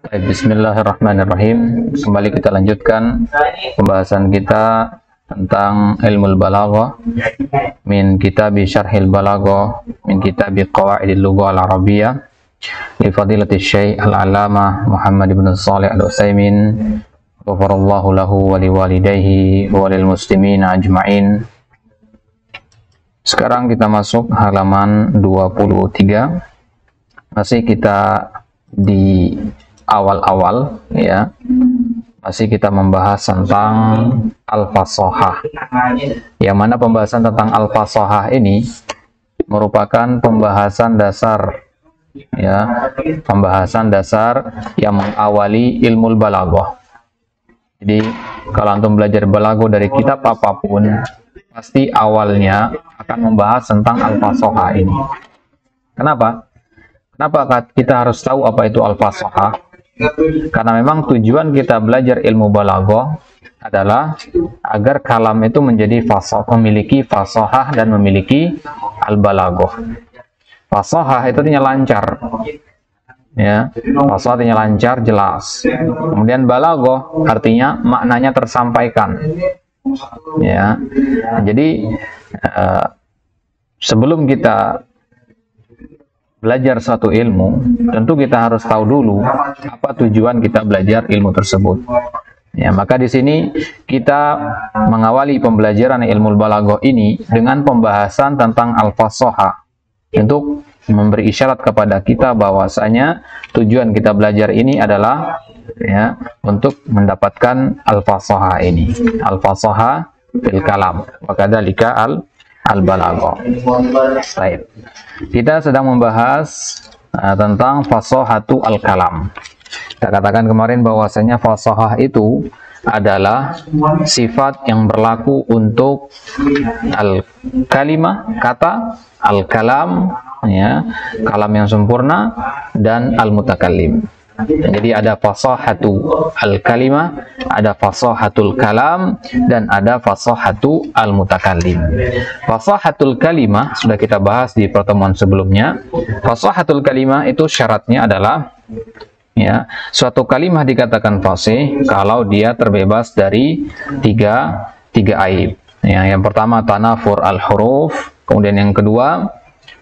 Bismillahirrahmanirrahim. Kembali kita lanjutkan pembahasan kita tentang ilmu balaghah min kitab Syarhil Balaghah min kitab Qawaidil Lughah Al-Arabiyyah li fadilati Syekh Al-Allamah Muhammad ibn Shalih Al-Utsaimin ghafarallahu lahu wa liwalidayhi wa lil muslimin ajma'in. Sekarang kita masuk halaman 23. Masih kita di awal-awal, ya, masih kita membahas tentang al-fasahah, yang mana pembahasan tentang al-fasahah ini merupakan pembahasan dasar, ya, pembahasan dasar yang mengawali ilmu balaghah. Jadi kalau antum belajar balaghah dari kitab apapun, pasti awalnya akan membahas tentang al-fasahah ini. Kenapa kita harus tahu apa itu al-fasahah? Karena memang tujuan kita belajar ilmu balaghah adalah agar kalam itu menjadi memiliki fasahah dan memiliki al-balaghah. Fasahah itu artinya lancar, ya, fasahah artinya lancar, jelas. Kemudian balaghah artinya maknanya tersampaikan, ya. Jadi sebelum kita belajar suatu ilmu, tentu kita harus tahu dulu apa tujuan kita belajar ilmu tersebut. Ya, maka di sini kita mengawali pembelajaran ilmu balaghah ini dengan pembahasan tentang al-fasahah untuk memberi isyarat kepada kita bahwasanya tujuan kita belajar ini adalah, ya, untuk mendapatkan al-fasahah ini. Al-fasahah fil kalam wa kadzalika al-balaghah. Baik. Kita sedang membahas tentang fasahatu al-kalam. Kita katakan kemarin bahwasanya fasahah itu adalah sifat yang berlaku untuk al-kalimah, kata, al-kalam, ya, kalam yang sempurna, dan al-mutakallim. Jadi ada fasahatu al-kalimah, ada fasahatul kalam, dan ada fasahatu al-mutakallim. Fasahatul kalimah sudah kita bahas di pertemuan sebelumnya. Fasahatul kalimah itu syaratnya adalah, ya, suatu kalimah dikatakan fasih kalau dia terbebas dari tiga aib. Ya, yang pertama tanafur al-huruf, kemudian yang kedua,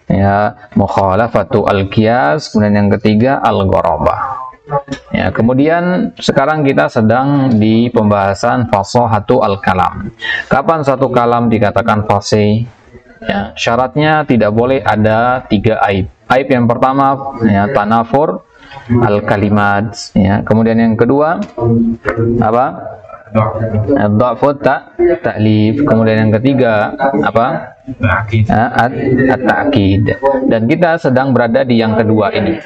ya, mukhalafatu al-qiyas, kemudian yang ketiga al-gharabah. Ya, kemudian sekarang kita sedang di pembahasan fasahatu al-kalam. Kapan satu kalam dikatakan fasih? Ya, syaratnya tidak boleh ada tiga aib. Aib yang pertama, ya, tanafur al-kalimat, ya. Kemudian yang kedua apa? Dha'fut ta'lif. Kemudian yang ketiga apa? At-ta'kid. Dan kita sedang berada di yang kedua ini.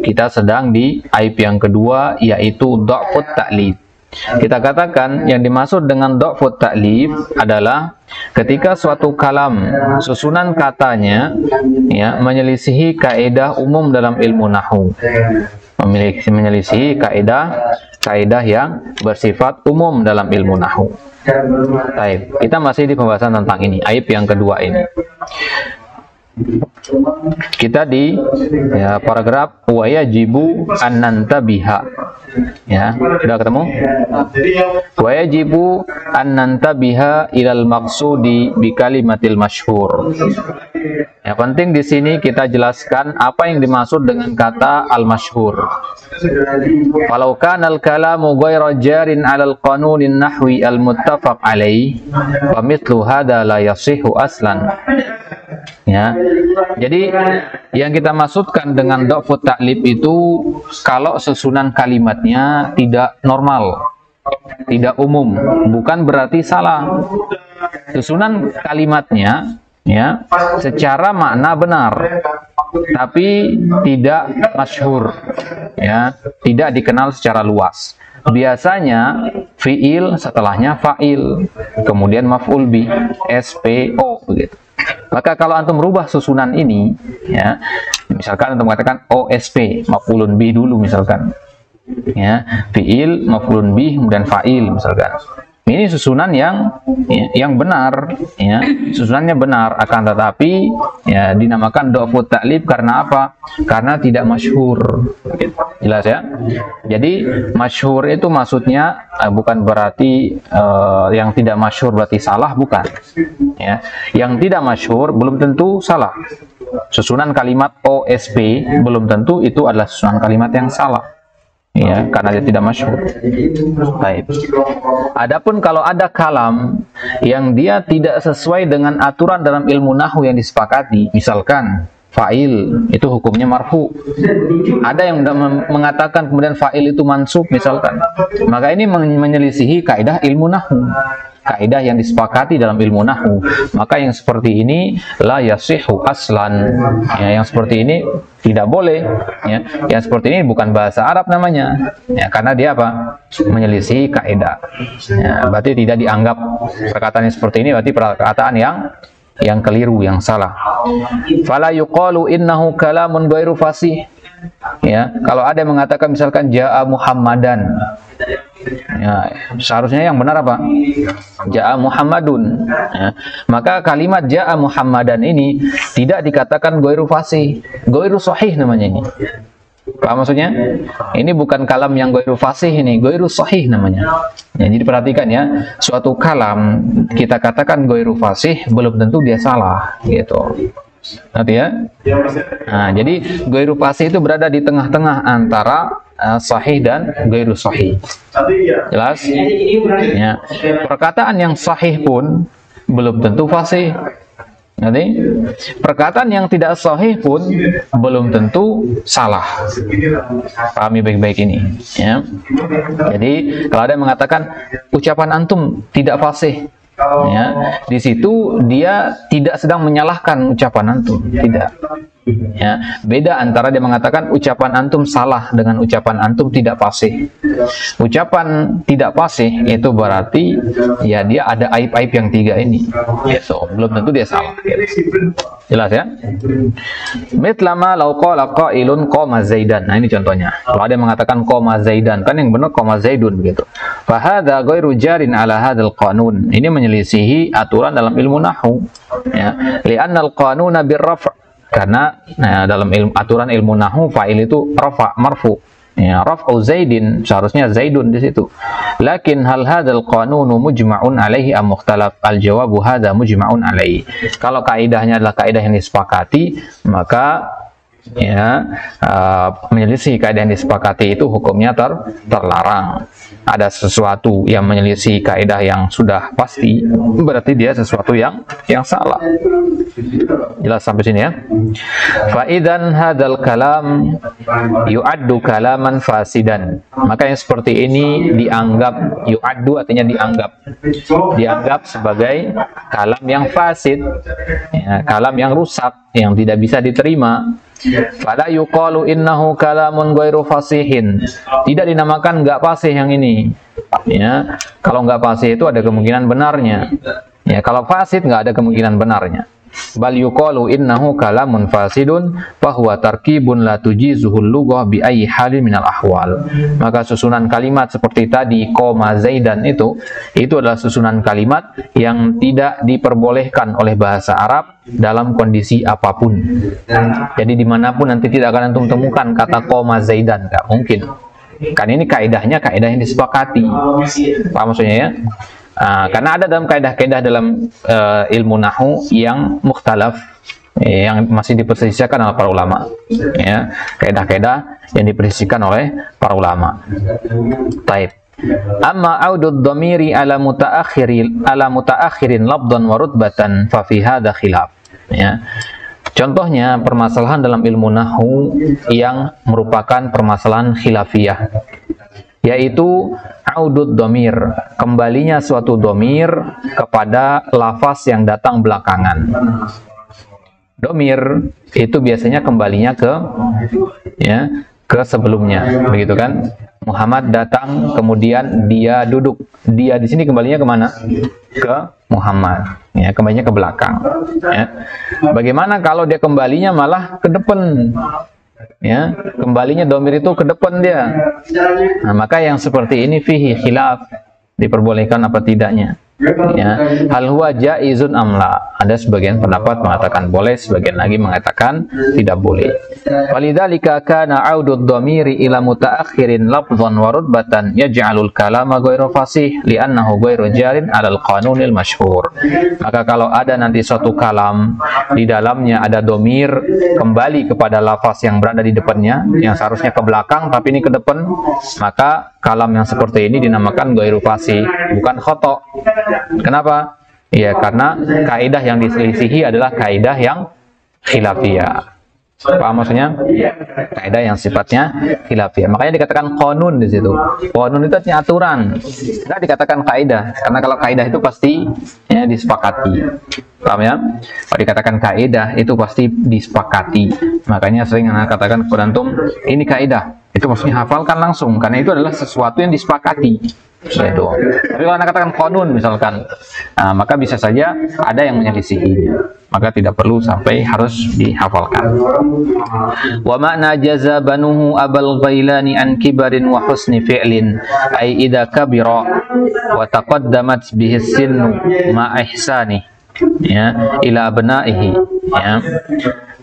Kita sedang di aib yang kedua, yaitu dha'fut ta'lif. Kita katakan yang dimaksud dengan dha'fut ta'lif adalah ketika suatu kalam susunan katanya, ya, menyelisihi kaidah umum dalam ilmu nahwu. Menyelisihi kaidah yang bersifat umum dalam ilmu nahwu. Baik, kita masih di pembahasan tentang ini, aib yang kedua ini. Kita di, ya, paragraf wa yajibu an nantabiha. Ya, sudah ketemu? Wa yajibu an nantabiha ilal maqsudi bi kalimatil masyhur. Yang penting di sini kita jelaskan apa yang dimaksud dengan kata al-masyhur. Walau kana al-kalamu ghayra jarin 'alal qanunin nahwi al-muttafaq alaih, wa mithlu hadha la yasihu aslan. Ya. Jadi yang kita maksudkan dengan dha'fut ta'lif itu kalau susunan kalimatnya tidak normal, tidak umum, bukan berarti salah. Susunan kalimatnya, ya, secara makna benar, tapi tidak masyhur, ya, tidak dikenal secara luas. Biasanya fiil setelahnya fa'il, kemudian maf'ul bih, SPO, begitu. Maka kalau antum merubah susunan ini, ya, misalkan antum mengatakan OSP, maf'ulun bih dulu misalkan, ya, fiil, maf'ulun bih, kemudian fa'il misalkan. Ini susunan yang benar, ya, susunannya benar, akan tetapi ya dinamakan dha'fut ta'lib karena apa? Karena tidak masyhur. Jelas ya? Jadi masyhur itu maksudnya bukan berarti yang tidak masyhur berarti salah, bukan. Ya, yang tidak masyhur belum tentu salah. Susunan kalimat OSP belum tentu itu adalah susunan kalimat yang salah. Ya, karena dia tidak masyhur. Baik. Adapun kalau ada kalam yang dia tidak sesuai dengan aturan dalam ilmu nahwu yang disepakati, misalkan fa'il itu hukumnya marfu. Ada yang mengatakan kemudian fa'il itu mansub misalkan. Maka ini menyelisihi kaidah ilmu nahwu. Kaidah yang disepakati dalam ilmu nahwu. Maka yang seperti ini la yasihu aslan. Ya, yang seperti ini tidak boleh. Ya, yang seperti ini bukan bahasa Arab namanya. Ya, karena dia apa? Menyelisihi kaidah. Ya, berarti tidak dianggap perkataan yang seperti ini berarti perkataan yang keliru, yang salah. Fala yuqalu innahu kalamun ghairu fasih. Ya, kalau ada yang mengatakan misalkan jaa Muhammadan, ya, seharusnya yang benar apa? Jaa Muhammadun. Ya, maka kalimat jaa Muhammadan ini tidak dikatakan ghairu fasih, ghairu sahih namanya ini. Paham maksudnya? Ini bukan kalam yang ghairu fasih, ini ghairu sahih namanya. Ya, jadi perhatikan ya, suatu kalam kita katakan ghairu fasih belum tentu dia salah, gitu. Nanti ya. Nah, jadi ghairu fasih itu berada di tengah-tengah antara sahih dan ghairu sahih. Jelas? Ya. Perkataan yang sahih pun belum tentu fasih. Nanti perkataan yang tidak sahih pun belum tentu salah. Pahami baik-baik ini, ya. Jadi kalau ada yang mengatakan ucapan antum tidak fasih, ya, di situ dia tidak sedang menyalahkan ucapan antum, tidak. Ya, beda antara dia mengatakan ucapan antum salah dengan ucapan antum tidak fasih. Ucapan tidak fasih itu berarti ya dia ada aib-aib yang tiga ini. Ya, so, belum tentu dia salah. Jelas ya? Mitlama law qala qailun qama Zaidan. Nah, ini contohnya. Kalau ada yang mengatakan qama Zaidan, kan yang benar qama Zaidun begitu. Fa hadza ghairu jarin ala hadzal qanun. Ini menyelisihi aturan dalam ilmu nahwu. Ya, li'anna al-qanuna bir-raf'. Karena dalam aturan ilmu nahwu fa'il itu rafa, marfu. Ya, raf'u Zaidin seharusnya Zaidun di situ. Lakin hal hadzal qanunu mujma'un alaihi am mukhtalaf? Al jawabu hadza mujma'un alaihi. Kalau kaidahnya adalah kaidah yang disepakati, maka ya menyelisih kaidah yang disepakati itu hukumnya terlarang. Ada sesuatu yang menyelisih kaidah yang sudah pasti, berarti dia sesuatu yang salah. Jelas sampai sini ya. Fa idzan hadzal kalam yu'addu kalaman fasidan. Maka yang seperti ini dianggap, yu'addu artinya dianggap sebagai kalam yang fasid, ya, kalam yang rusak, yang tidak bisa diterima. Fala yuqalu innahu kalamun ghairu fasihin. Tidak dinamakan enggak fasih yang ini. Ya, kalau enggak fasih itu ada kemungkinan benarnya. Ya, kalau fasid enggak ada kemungkinan benarnya. Bal yuqalu innahu kalamun fasidun fa huwa tarkibun la tujizuhul lughah bi ayyi halin minal ahwal. Maka susunan kalimat seperti tadi qoma Zaidan itu adalah susunan kalimat yang tidak diperbolehkan oleh bahasa Arab dalam kondisi apapun. Jadi dimanapun nanti tidak akan antum temukan kata qoma Zaidan, nggak mungkin. Kan ini kaidahnya kaidah yang disepakati. Paham maksudnya ya? Karena ada dalam kaidah-kaidah dalam ilmu nahwu yang mukhtalaf, yang masih diperselisihkan oleh para ulama, ya, kaidah-kaidah yang diperselisihkan oleh para ulama. Taib. Amma audud dhamiri ala mutaakhirin labdan wa rutbatan fa fi hadza khilaf. Ya. Contohnya permasalahan dalam ilmu nahwu yang merupakan permasalahan khilafiyah, yaitu audud dhamir, kembalinya suatu dhamir kepada lafaz yang datang belakangan. Dhamir itu biasanya kembalinya ke sebelumnya, begitu kan? Muhammad datang, kemudian dia duduk. Dia di sini kembalinya kemana? Ke Muhammad. Ya, kembalinya ke belakang. Ya. Bagaimana kalau dia kembalinya malah ke depan? Ya, kembalinya dhamir itu ke depan dia. Nah, maka yang seperti ini fihi khilaf. diperbolehkan apa tidaknya. Ya, hal huwa jaizun amla. Ada sebagian pendapat mengatakan boleh, sebagian lagi mengatakan tidak boleh. Walidzalika kana 'audud dhamiri ila mutaakhirin lafdhan wa rutbatan yaj'alul kalama ghairu fasih li'annahu ghairu jarin 'alal qanunil masyhur. Maka kalau ada nanti suatu kalam di dalamnya ada dhamir kembali kepada lafaz yang berada di depannya, yang seharusnya ke belakang tapi ini ke depan, maka kalam yang seperti ini dinamakan ghairu fasih, bukan khata'. Kenapa? Ya, karena kaidah yang diselisihi adalah kaidah yang khilafiyah. Paham maksudnya? Kaidah yang sifatnya khilafiyah. Makanya dikatakan qanun di situ. Qanun itu artinya aturan. Tidak dikatakan kaidah, karena kalau kaidah itu pasti ya disepakati. Paham ya? Kalau dikatakan kaidah itu pasti disepakati. Makanya sering anak katakan kepada antum, ini kaidah. Itu maksudnya hafalkan langsung, karena itu adalah sesuatu yang disepakati. Gitu. Tapi kalau anda katakan qanun misalkan, maka bisa saja ada yang menyelisihi, maka tidak perlu sampai harus dihafalkan. Wa makna jazabanuhu abal ghailani an kibarin wa husni fi'lin ay idza kabira wa taqaddamat bihi sinnu ma ihsani ya ila abnaihi ya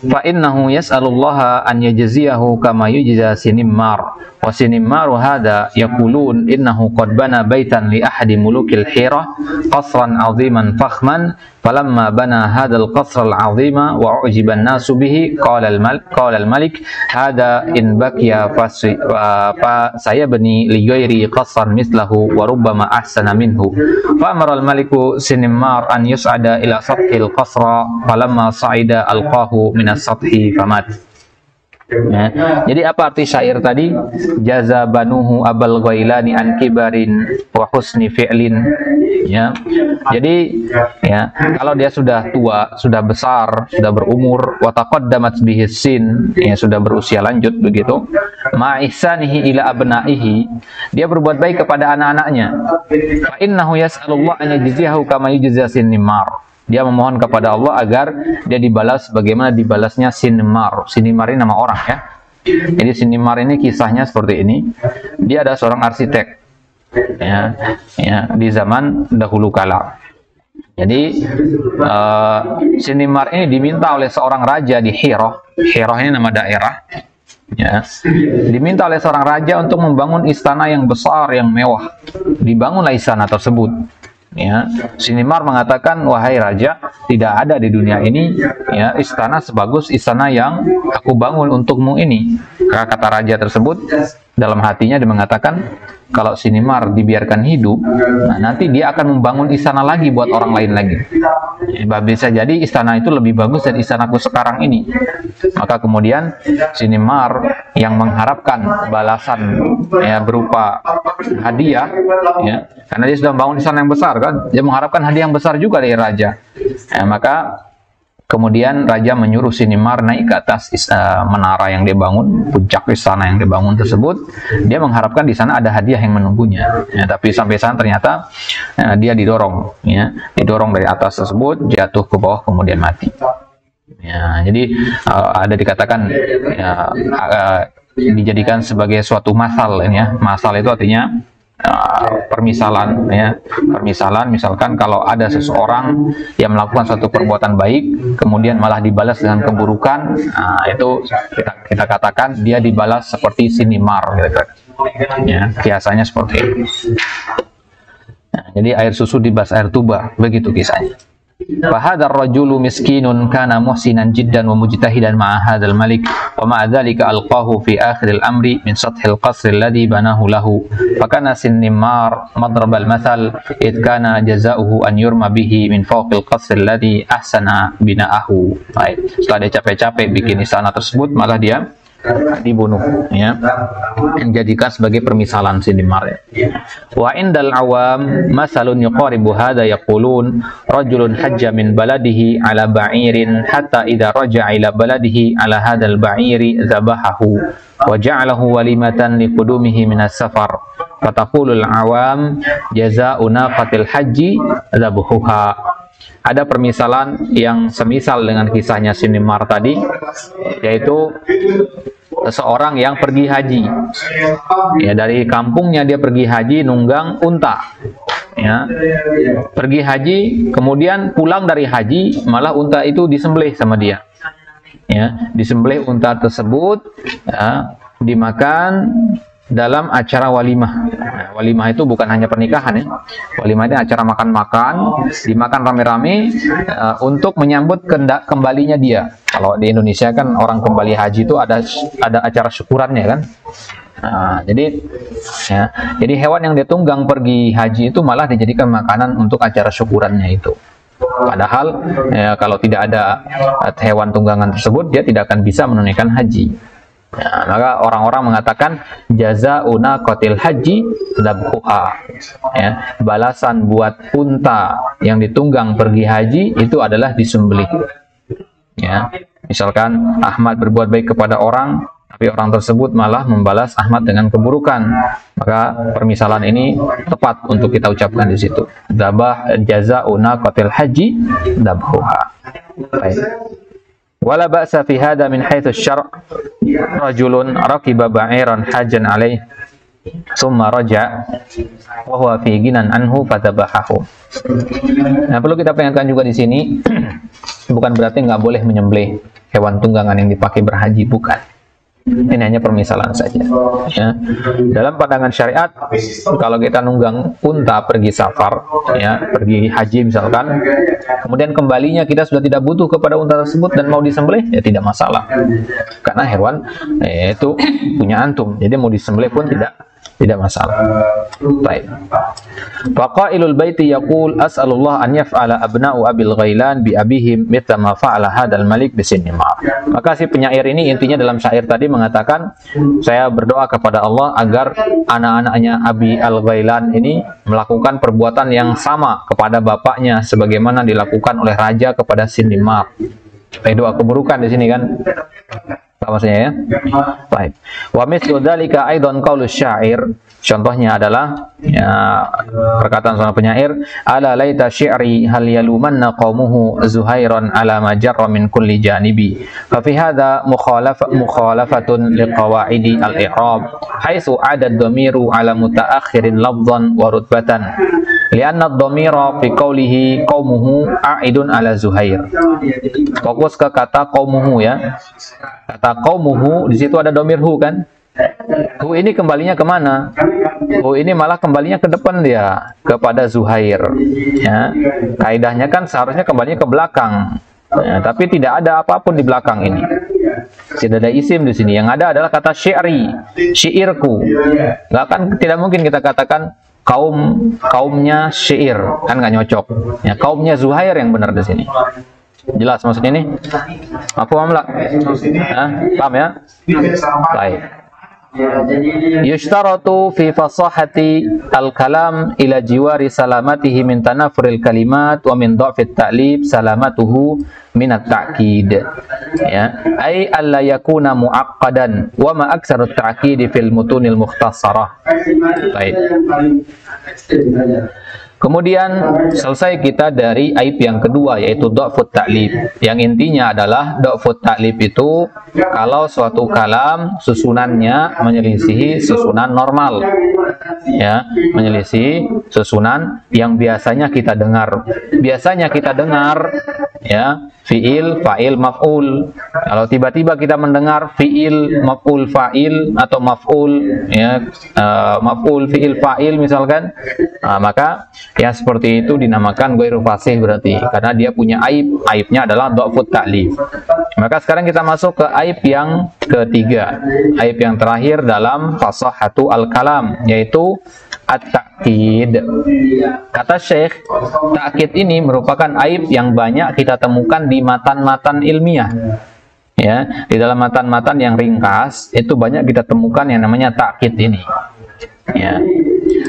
fa innahu yas'alullaha an yajziyahu kama yujza sinimar wa sinimmaru hadha yaqulun innahu qad bana baitan li ahadi mulukil hirah qasran 'aziman fakhman falamma bana hadzal qasr al-'azima wa ujiba an-nasu bihi qala al-malik hadha in baqiya fa sayabni li ghairi qasran mithlahu wa rubbama ahsana minhu fa amara al-maliku sinimmar an yus'ada ila sathil qasra falamma sa'ida alqahu min as-sathi famat. Ya. Jadi apa arti syair tadi? Jazabanuhu abal ghailani an kibarin wa husni fi'lin. Ya. Jadi ya, kalau dia sudah tua, sudah besar, sudah berumur, wa taqaddamat bihi sin, ya sudah berusia lanjut begitu, ma ihsanihi ila abnaihi, dia berbuat baik kepada anak-anaknya. Fa innahu yas'alullah an yajziyahu kama yujza sinimar. Dia memohon kepada Allah agar dia dibalas bagaimana dibalasnya Sinimar. Sinimar ini nama orang ya. Jadi Sinimar ini kisahnya seperti ini. Dia adalah seorang arsitek ya, di zaman dahulu kala. Jadi Sinimar ini diminta oleh seorang raja di Hirah. Hirah ini nama daerah. Ya, diminta oleh seorang raja untuk membangun istana yang besar, yang mewah. Dibangunlah istana tersebut. Ya, Sinimar mengatakan, wahai raja, tidak ada di dunia ini ya istana sebagus istana yang aku bangun untukmu ini. Kata raja tersebut, dalam hatinya dia mengatakan, kalau Sinimar dibiarkan hidup, nah nanti dia akan membangun istana lagi buat orang lain lagi. Ya, bisa jadi istana itu lebih bagus dari istanaku sekarang ini. Maka kemudian Sinimar yang mengharapkan balasan ya berupa hadiah, ya, karena dia sudah membangun istana yang besar kan, dia mengharapkan hadiah yang besar juga dari raja. Ya, maka kemudian raja menyuruh Sinimar naik ke atas menara yang dia bangun, puncak istana yang dia bangun tersebut. Dia mengharapkan di sana ada hadiah yang menunggunya. Ya, tapi sampai sana ternyata dia didorong, ya, didorong dari atas tersebut, jatuh ke bawah kemudian mati. Ya, jadi ada dikatakan ya, dijadikan sebagai suatu masal, ya. Masal itu artinya permisalan, ya. Permisalan, misalkan kalau ada seseorang yang melakukan suatu perbuatan baik kemudian malah dibalas dengan keburukan, nah, itu kita katakan dia dibalas seperti Sinimar, gitu. Ya, biasanya seperti itu. Nah, jadi air susu dibalas air tuba, begitu kisahnya. Fahadar rajulu miskinun kana muhsinan jiddan wa mujtahidan ma'a hadzal malik wa ma'a dzalika alqahu fi akhiril amri min sathil qasr alladhi banahu lahu fakana Sinimar madrabal mathal id kana jazaohu an yurma bihi min fawqil qasr alladhi ahsana bina'ahu. Baik, setelah dia capek-capek bikin istana tersebut, malah dia dibunuh, ya, dijadikan sebagai permisalan Sinimar, ya. Wa indal awam masalun yuqaribu hadha yaqulun rajulun hajja min baladihi ala ba'irin hatta idza raja'a ila baladihi ala hadzal ba'iri zabahahu wa ja'alahu walimatan liqudumihi min as-safar fataqulul awam jazaa'u naqatil haji zabuhuha. Ada permisalan yang semisal dengan kisahnya Sinimar tadi, yaitu seseorang yang pergi haji, ya, dari kampungnya dia pergi haji nunggang unta. ya, pergi haji, kemudian pulang dari haji, malah unta itu disembelih sama dia. Ya, disembelih unta tersebut, ya, dimakan dalam acara walimah. Nah, walimah itu bukan hanya pernikahan ya. Walimah itu acara makan-makan, dimakan rame-rame untuk menyambut kembalinya dia. Kalau di Indonesia kan orang kembali haji itu ada acara syukurannya kan. Nah, jadi hewan yang ditunggang pergi haji itu malah dijadikan makanan untuk acara syukurannya itu. Padahal ya, kalau tidak ada hewan tunggangan tersebut, dia tidak akan bisa menunaikan haji. Ya, maka orang-orang mengatakan jazauna qatil haji dabhuha. Ya, balasan buat unta yang ditunggang pergi haji itu adalah disembelih. Ya, misalkan Ahmad berbuat baik kepada orang, tapi orang tersebut malah membalas Ahmad dengan keburukan, maka permisalan ini tepat untuk kita ucapkan di situ. Dabah jazauna qatil haji dabhuha. Baik. Wala ba'sa fi hadha min haitsu syar' rajulun rakiba ba'iran hajan alaih summa raja' wa huwa fi ginan anhu fatabahahu. Nah, perlu kita peringatkan juga di sini bukan berarti nggak boleh menyembelih hewan tunggangan yang dipakai berhaji, bukan. Ini hanya permisalan saja. Ya. Dalam pandangan syariat, kalau kita nunggang unta pergi safar, ya, pergi haji misalkan, kemudian kembalinya kita sudah tidak butuh kepada unta tersebut dan mau disembelih, ya tidak masalah. Karena hewan itu punya antum, jadi mau disembelih pun tidak masalah. Baik. Faqailul baiti yaqul as'alullah an yaf'ala abna'u abil ghailan bi abihim mithla ma fa'ala hadzal malik bi sinimar. Maka si penyair ini intinya dalam syair tadi mengatakan, saya berdoa kepada Allah agar anak-anaknya Abi al-Ghailan ini melakukan perbuatan yang sama kepada bapaknya sebagaimana dilakukan oleh raja kepada Sinimar. Doa keburukan di sini kan. Apa maksudnya ya? Baik. Wa mithlu dzalika aidan qaulu syair. Contohnya adalah ya, perkataan seorang penyair, ala laita syi'ri hal yalumanna qaumuhu Zuhairan ala ma jarra min kulli janibi. Fa fi hadha mukhalafatun liqawaidi al-i'rab haitsu 'ada ad-dhamiru ala mutaakhirin lafdhan wa rutbatan. Lianna ad-dhamira fi qawlihi qaumuhu a'idun ala Zuhair. Fokus ke kata qaumuhu ya. Kata qaumuhu di situ ada dhamir hu kan? Hu ini kembalinya kemana? Hu ini malah kembalinya ke depan dia, kepada Zuhair. Ya. Kaidahnya kan seharusnya kembalinya ke belakang. Ya, tapi tidak ada apapun di belakang ini. Tidak ada isim di sini. Yang ada adalah kata syi'ri, syiirku. Tidak mungkin kita katakan kaumnya syair, kan nggak nyocok. Ya, kaumnya Zuhair yang benar di sini. Jelas maksudnya ini? Apa mamlak? Paham ya? Baik. Yushtaratu fi fasahati al-kalam ila jiwari salamatihi min tanafuril kalimat wa min dha'fit ta'lib salamatuhu min at-ta'kid. Ya, ay alla yakuna mu'aqqadan wa ma aktsaru at-ta'kid fil mutunil mukhtasarah. Baik. Kemudian selesai kita dari aib yang kedua, yaitu dha'fut ta'lib. Yang intinya adalah dha'fut ta'lib itu kalau suatu kalam susunannya menyelisihi susunan normal. Ya, menyelisihi susunan yang biasanya kita dengar. Biasanya kita dengar ya, fi'il, fa'il, maf'ul. Kalau tiba-tiba kita mendengar fi'il, maf'ul, fa'il atau maf'ul ya, maf'ul, fi'il, fa'il misalkan, maka yang seperti itu dinamakan ghairu fasih berarti, karena dia punya aib. Aibnya adalah dha'fut ta'lib. Maka sekarang kita masuk ke aib yang ketiga, aib yang terakhir dalam fasahatu al-kalam, yaitu at-ta'kid. Kata Syekh, ta'kid ini merupakan aib yang banyak kita temukan di matan-matan ilmiah. Ya, di dalam matan-matan yang ringkas itu banyak kita temukan yang namanya ta'kid ini. Ya.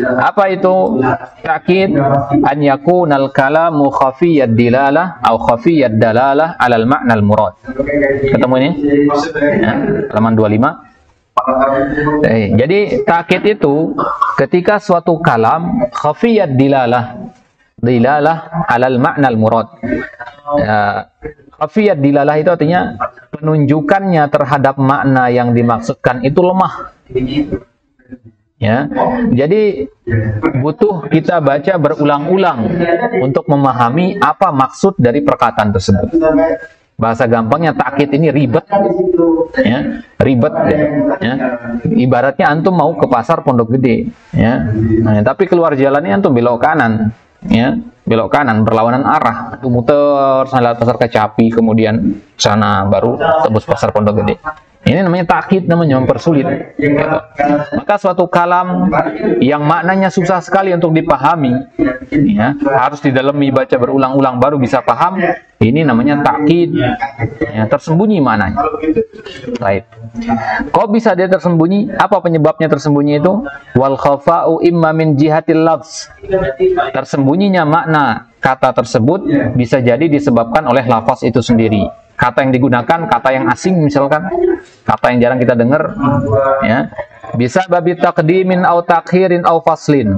Apa itu ta'kid? An yakunal kalamu khafiyad dilalah atau khafiyad dalalah alal ma'nal murad. Ketemu ini? Ya, halaman 25. Jadi ta'kid itu ketika suatu kalam khafiyad dilalah alal ma'nal murad. Khafiyad dilalah itu artinya penunjukannya terhadap makna yang dimaksudkan itu lemah. Ya, jadi butuh kita baca berulang-ulang untuk memahami apa maksud dari perkataan tersebut. Bahasa gampangnya takkid ini ribet, ya, ribet, ya. Ibaratnya antum mau ke pasar Pondok Gede, ya, nah, tapi keluar jalannya antum belok kanan, ya, belok kanan berlawanan arah, antum muter lewat pasar Kecapi, kemudian sana baru tembus pasar Pondok Gede. Ini namanya takkid, namanya mempersulit. Maka suatu kalam yang maknanya susah sekali untuk dipahami, ya, harus didalami, baca berulang-ulang baru bisa paham. Ini namanya takkid, ya, tersembunyi maknanya. Baik. Kok bisa dia tersembunyi? Apa penyebabnya tersembunyi itu? Wal khafa'u imma min jihatil lafz. Tersembunyinya makna kata tersebut bisa jadi disebabkan oleh lafaz itu sendiri. Kata yang digunakan, kata yang asing misalkan, kata yang jarang kita dengar, ya. Bisa babi taqdimin au takhirin au faslin.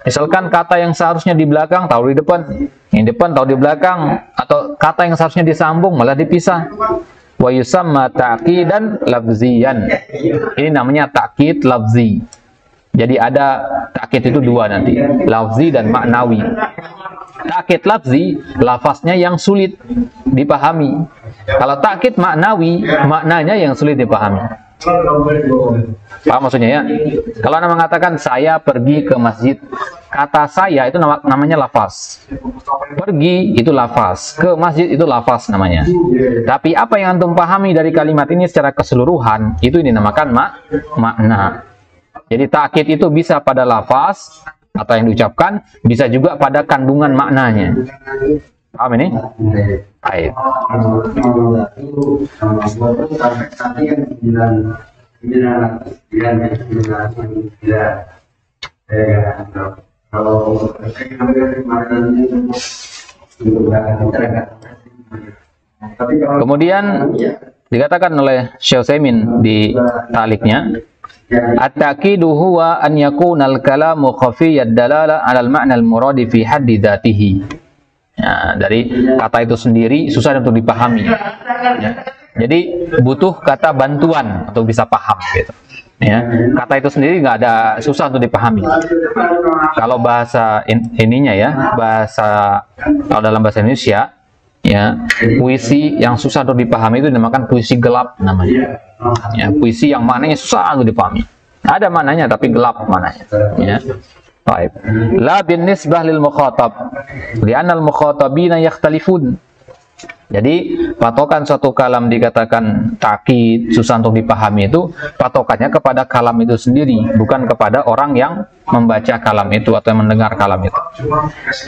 Misalkan kata yang seharusnya di belakang tahu di depan, yang depan tahu di belakang, atau kata yang seharusnya disambung malah dipisah. Wa yusamma ta'qidan lafziyan. Ini namanya takkid lafzi. Jadi ada takkid itu dua nanti, lafzi dan maknawi. Takkid lafzi, lafaznya yang sulit dipahami. Kalau takkid maknawi, maknanya yang sulit dipahami. Paham maksudnya ya? Kalau Anda mengatakan saya pergi ke masjid, kata saya itu namanya lafaz. Pergi itu lafaz, ke masjid itu lafaz namanya. Tapi apa yang antum pahami dari kalimat ini secara keseluruhan, itu dinamakan makna. Jadi takkid itu bisa pada lafaz atau yang diucapkan, bisa juga pada kandungan maknanya. Paham ini? Baik. Kemudian dikatakan oleh Syekh Utsaimin di taliknya, at-taqidu huwa an yakuna al-kalamu khafiyyad dalala 'ala al-ma'na al-muradi fi haddi dzatihi. Ya, dari kata itu sendiri susah untuk dipahami. Ya. Jadi butuh kata bantuan untuk bisa paham gitu. Ya, kata itu sendiri nggak ada, susah untuk dipahami. Kalau bahasa ininya ya, kalau dalam bahasa Indonesia ya, puisi yang susah untuk dipahami itu dinamakan puisi gelap namanya. Ya, puisi yang maknanya susah untuk dipahami. Ada maknanya tapi gelap maknanya. Ya. Baik. La bin nisbah lil mukhatab. Li'anna al mukhatabina yakhtalifun. Jadi patokan suatu kalam dikatakan takkid, susah untuk dipahami itu patokannya kepada kalam itu sendiri, bukan kepada orang yang membaca kalam itu atau yang mendengar kalam itu.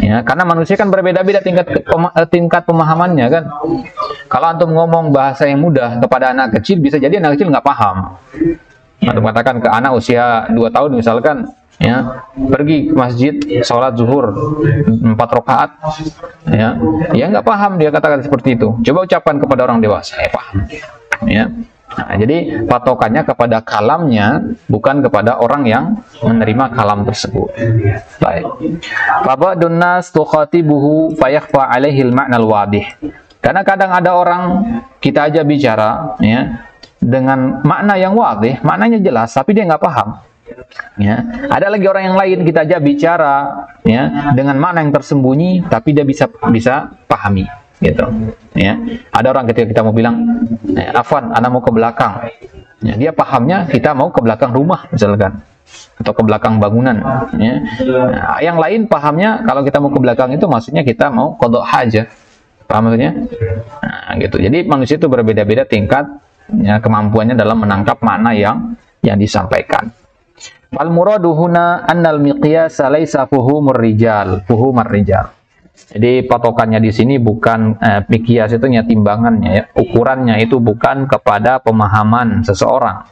Ya, karena manusia kan berbeda-beda tingkat pemahamannya kan. Kalau antum ngomong bahasa yang mudah kepada anak kecil, bisa jadi anak kecil nggak paham. Antum katakan ke anak usia 2 tahun misalkan, ya, pergi ke masjid sholat zuhur 4 rakaat, ya nggak paham dia katakan seperti itu. Coba ucapkan kepada orang dewasa, paham, ya. Nah, jadi patokannya kepada kalamnya, bukan kepada orang yang menerima kalam tersebut. Baik. Fabadun nas tukhatibuhu fayakhfa alaihi al-ma'nal wadih. Karena kadang ada orang kita aja bicara, ya, dengan makna yang wadih, maknanya jelas, tapi dia nggak paham. Ya, ada lagi orang yang lain kita aja bicara, ya, dengan makna yang tersembunyi, tapi dia bisa pahami, gitu. Ya, ada orang ketika kita mau bilang, Afwan, ana mau ke belakang, ya, dia pahamnya kita mau ke belakang rumah, misalkan, atau ke belakang bangunan. Ya. Nah, yang lain pahamnya kalau kita mau ke belakang itu maksudnya kita mau qada hajah, paham maksudnya? Nah, gitu. Jadi manusia itu berbeda-beda tingkat, ya, kemampuannya dalam menangkap makna yang disampaikan. Wal muradu huna annal miqyas laisa fuhumur rijal. Jadi patokannya di sini bukan miqyas itu timbangannya, ya, ukurannya itu bukan kepada pemahaman seseorang.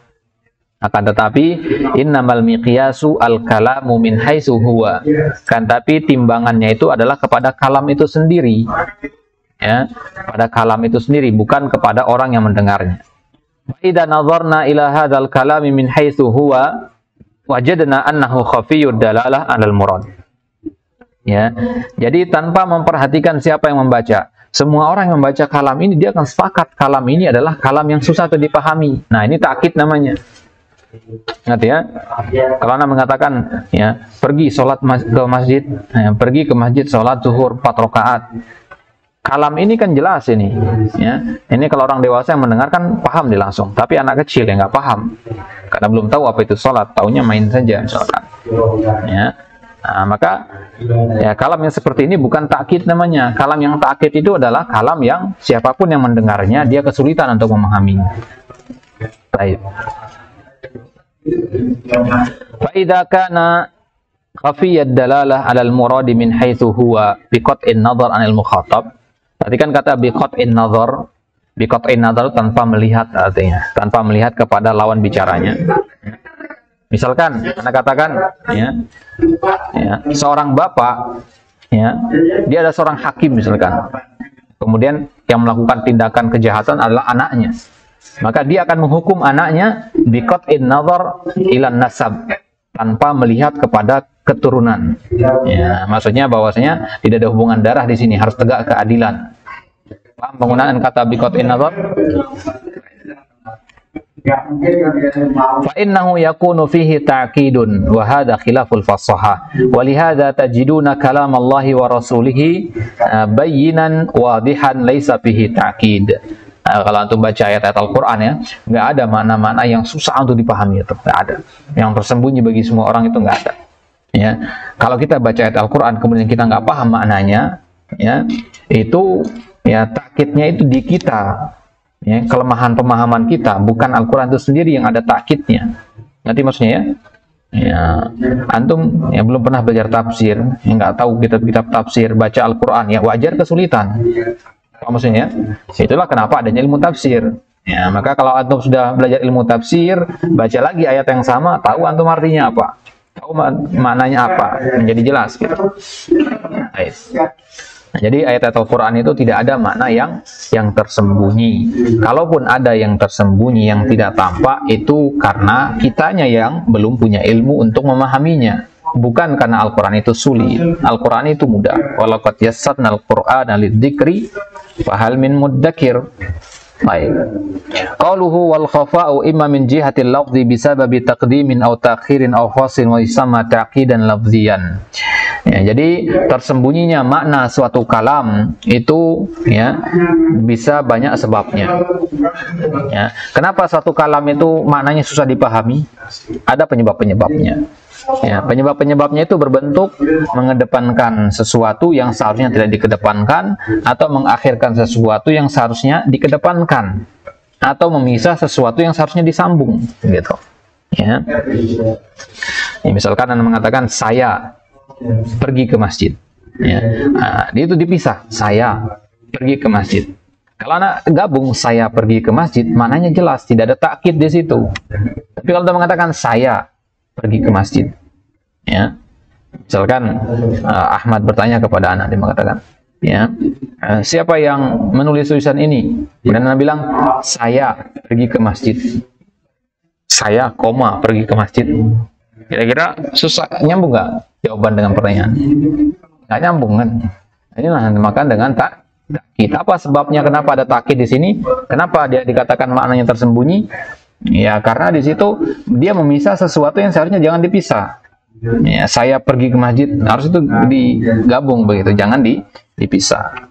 Akan tetapi innamal miqyasu al kalamu min haitsu huwa. Kan tapi timbangannya itu adalah kepada kalam itu sendiri. Ya, pada kalam itu sendiri, bukan kepada orang yang mendengarnya. Idza nazarna ila hadzal kalami min haitsu huwa wajadna annahu khafiyyud dalalah 'alal murad. Ya. Jadi tanpa memperhatikan siapa yang membaca, semua orang yang membaca kalam ini dia akan sepakat kalam ini adalah kalam yang susah untuk dipahami. Nah, ini takkid namanya. Ingat ya, kalau Anda mengatakan ya pergi sholat ke masjid, pergi ke masjid sholat zuhur 4 rakaat. Kalam ini kan jelas ini, ya. Ini kalau orang dewasa yang mendengarkan paham dia langsung, tapi anak kecil yang nggak paham, karena belum tahu apa itu sholat, taunya main saja misalkan. Ya. Nah, maka ya kalam yang seperti ini bukan takkid namanya. Kalam yang takkid itu adalah kalam yang siapapun yang mendengarnya dia kesulitan untuk memahaminya. Baik. Fa idza kana khafiyad dalalah 'alal muradi min haitsu huwa biqat'in nadhar 'anil mukhatab. Tadi kan kata biqat'in nadhar tanpa melihat, artinya tanpa melihat kepada lawan bicaranya. Misalkan Anda katakan ya seorang bapak ya, dia ada seorang hakim misalkan. Kemudian yang melakukan tindakan kejahatan adalah anaknya. Maka dia akan menghukum anaknya biqat'in nadhar ilan nasab, tanpa melihat kepada keturunan. Ya, maksudnya bahwasanya tidak ada hubungan darah di sini, harus tegak keadilan. Paham penggunaan kata biqat'in nadhar? Fa innahu yakunu fihi ta'kidun wa hadha khilaful fasahah. Wa lihadza tajiduna kalam Allah wa rasulih bayyinan wadihan laisa fihi ta'kid. Kalau antum baca ayat-ayat Al-Quran ya, nggak ada makna-makna yang susah untuk dipahami itu, nggak ada. Yang tersembunyi bagi semua orang itu nggak ada. Ya, kalau kita baca ayat Al-Quran kemudian kita nggak paham maknanya, ya itu ya takkidnya itu di kita, ya, kelemahan pemahaman kita, bukan Al-Quran itu sendiri yang ada takkidnya. Nanti maksudnya ya. Ya, antum yang belum pernah belajar tafsir, yang nggak tahu kitab-kitab tafsir, baca Al-Quran ya wajar kesulitan. Apa maksudnya? Itulah kenapa adanya ilmu tafsir. Ya, maka kalau antum sudah belajar ilmu tafsir, baca lagi ayat yang sama, tahu antum artinya apa, tahu maknanya apa, menjadi jelas gitu. Nah, jadi ayat Al-Quran itu tidak ada makna yang tersembunyi. Kalaupun ada yang tersembunyi, yang tidak tampak, itu karena kitanya yang belum punya ilmu untuk memahaminya. Bukan karena Al-Quran itu sulit. Al-Quran itu mudah. Walaqad yassarnal Qur'ana lidzikri fahal min muddakir. Baik. Qauluhu wal khafa'u imma min jihatil lafzi bisababi taqdimin aw ta'khirin aw fasil wa yusamma ta'qidan lafziyan. Ya, jadi tersembunyinya makna suatu kalam itu ya bisa banyak sebabnya. Ya. Kenapa suatu kalam itu maknanya susah dipahami? Ada penyebab-penyebabnya. Ya, penyebab-penyebabnya itu berbentuk mengedepankan sesuatu yang seharusnya tidak dikedepankan, atau mengakhirkan sesuatu yang seharusnya dikedepankan, atau memisah sesuatu yang seharusnya disambung, gitu. Ya. Ya, misalkan Anda mengatakan saya pergi ke masjid, ya. Nah, itu dipisah, saya pergi ke masjid. Kalau Anda gabung saya pergi ke masjid, maknanya jelas, tidak ada takkid di situ. Tapi kalau Anda mengatakan saya pergi ke masjid, ya, misalkan Ahmad bertanya kepada anak, dia mengatakan, ya, siapa yang menulis tulisan ini? Dan anak bilang, saya pergi ke masjid. Saya, koma, pergi ke masjid. Kira-kira susah, nyambung nggak jawaban dengan pertanyaan? Nggak nyambung kan? Ini dinamakan dengan takkid. Apa sebabnya? Kenapa ada takkid di sini? Kenapa dia dikatakan maknanya tersembunyi? Ya, karena di situ dia memisah sesuatu yang seharusnya jangan dipisah. Ya, saya pergi ke masjid, harus itu digabung begitu, jangan dipisah.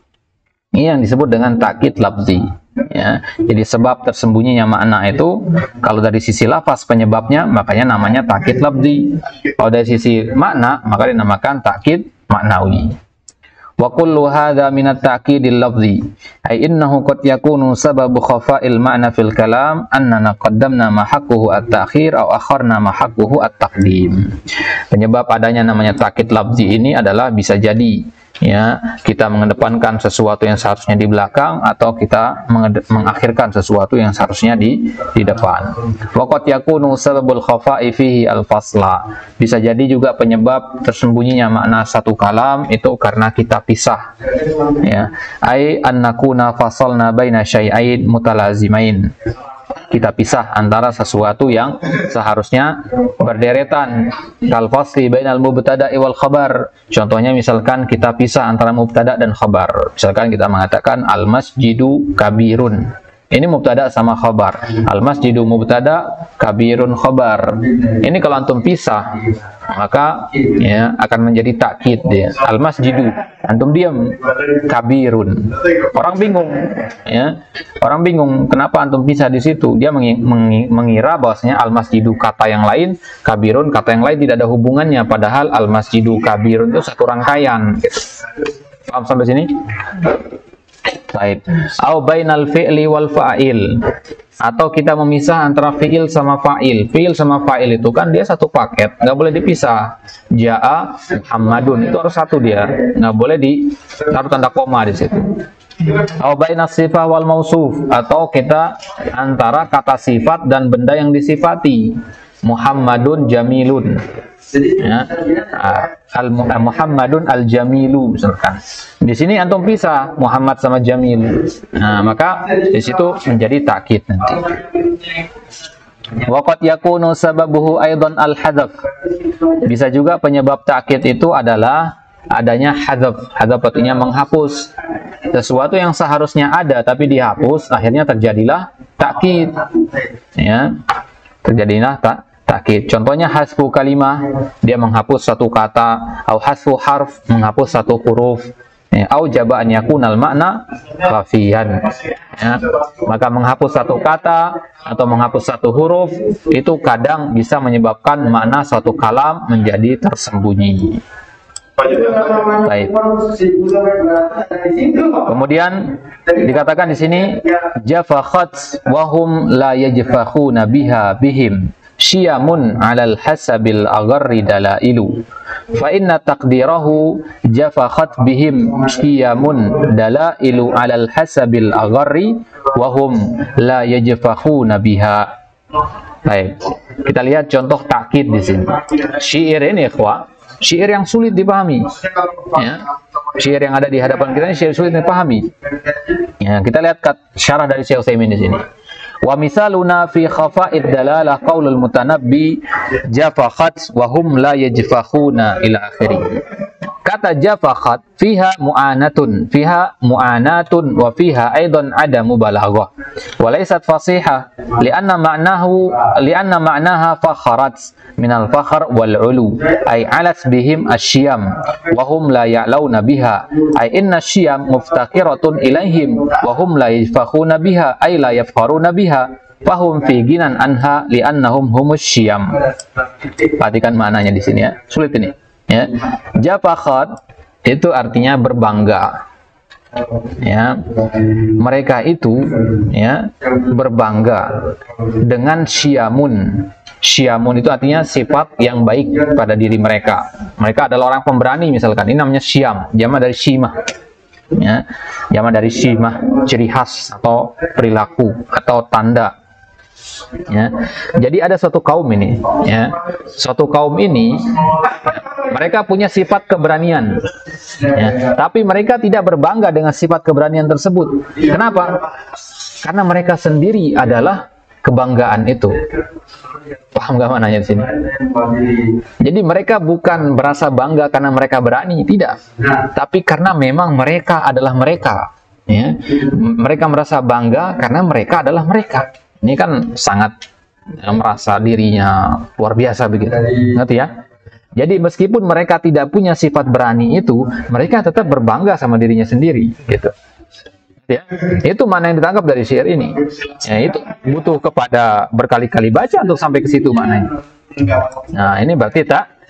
Ini yang disebut dengan takkid lafzi. Ya, jadi sebab tersembunyinya makna itu kalau dari sisi lafaz penyebabnya, makanya namanya takkid lafzi. Kalau dari sisi makna, maka dinamakan takkid maknawi. Wa kullu hadza min at-ta'kidil lafzi ay innahu qad yakunu sababu khafa'il ma'na fil kalam annana qaddamna ma haqquhu at-ta'khir aw akharna ma haqquhu at-taqdim. Penyebab adanya namanya takkid lafzi ini adalah bisa jadi ya kita mengedepankan sesuatu yang seharusnya di belakang, atau kita mengakhirkan sesuatu yang seharusnya di depan. Waqad yakunu sababul khafa'i fihi al-fasla. Bisa jadi juga penyebab tersembunyinya makna satu kalam itu karena kita pisah. Ya, ai annakuna fasalna baina syai'ain mutalazimain. Kita pisah antara sesuatu yang seharusnya berderetan. Kal fasli bainal mubtada'i wal khabar. Contohnya misalkan kita pisah antara mubtada dan khabar. Misalkan kita mengatakan al masjidu kabirun. Ini mubtada sama khabar. Al-masjidu mubtada, kabirun khabar. Ini kalau antum pisah, maka ya akan menjadi takkid dia. Al-masjidu, antum diam, kabirun. Orang bingung, ya. Orang bingung kenapa antum pisah di situ. Dia mengira bahwasanya al-masjidu kata yang lain, kabirun kata yang lain tidak ada hubungannya, padahal al-masjidu kabirun itu satu rangkaian gitu. Paham sampai sini? Baik. Au bainal fi'li wal fa'il. Atau kita memisah antara fi'il sama fa'il. Fi'il sama fa'il itu kan dia satu paket, nggak boleh dipisah. Ja'a Muhammadun itu harus satu dia, nggak boleh ditaruh tanda koma di situ. Au bainas sifah wal mausuf, atau kita antara kata sifat dan benda yang disifati. Muhammadun jamilun. Ya, Muhammadun al-Jamilu misalkan. Di sini antum pisah Muhammad sama Jamil. Nah, maka di situ menjadi takkid nanti. Waqad yakunu sababuhu aidan al-hadzaf. Bisa juga penyebab takkid itu adalah adanya hadzaf. Hadzaf artinya menghapus. Sesuatu yang seharusnya ada tapi dihapus, akhirnya terjadilah takkid. Ya. Terjadilah takkid. Contohnya hasfu kalimah, dia menghapus satu kata, au hasfu harf, menghapus satu huruf, au jaba an yakunal makna khafiyan. Ya, maka menghapus satu kata atau menghapus satu huruf itu kadang bisa menyebabkan makna suatu kalam menjadi tersembunyi. Baik. Kemudian dikatakan di sini jafakhat wahum la yajfakhuna biha bihim syiamun 'alal hasabil agharri dalailu fa inna taqdirahu jafakhat bihim syiamun dalailu 'alal hasabil agharri wa hum la yajfakhuna biha. Baik, kita lihat contoh takkid di sini. Syair ini ikhwah, syair yang sulit dipahami, ya. Syair yang ada di hadapan kita ini syair sulit dipahami. Ya, kita lihat syarah dari Syekh Utsaimin di sini. Wa misaluna fi khafa'id dalalah qaulul mutanabbi jafakhat wa hum la yajfakhuna ila akhirih. Kata jafakhat fiha mu'anatun wa fiha aidan adamu balaghah wa laysat fasihah lianna ma'naha fakharat minal fakhr wal ulu ay alat bihim asyam wa hum la ya'launa biha ay inna syam muftaqiratun ilaihim wa hum la yajfakhuna biha ay la yafkharuna biha fahum fi ginan anha liannahum humus syam. Perhatikan maknanya di sini ya. Sulit ini. Ya, jafakhat itu artinya berbangga. Ya, mereka itu ya berbangga dengan syiamun. Syiamun itu artinya sifat yang baik pada diri mereka. Mereka adalah orang pemberani misalkan. Ini namanya syam, jamak dari syimah. Ya, jamak dari syimah, ciri khas atau perilaku atau tanda. Ya, jadi ada suatu kaum ini, ya, suatu kaum ini, mereka punya sifat keberanian, ya, tapi mereka tidak berbangga dengan sifat keberanian tersebut. Kenapa? Karena mereka sendiri adalah kebanggaan itu. Paham gak maknanya di sini? Jadi mereka bukan merasa bangga karena mereka berani, tidak, tapi karena memang mereka adalah mereka. Ya, mereka merasa bangga karena mereka adalah mereka. Ini kan sangat merasa dirinya luar biasa begitu, ngerti ya? Jadi meskipun mereka tidak punya sifat berani itu, mereka tetap berbangga sama dirinya sendiri, gitu. Ya, itu mana yang ditangkap dari syair ini. Ya, itu butuh kepada berkali-kali baca untuk sampai ke situ maknanya. Nah, ini berarti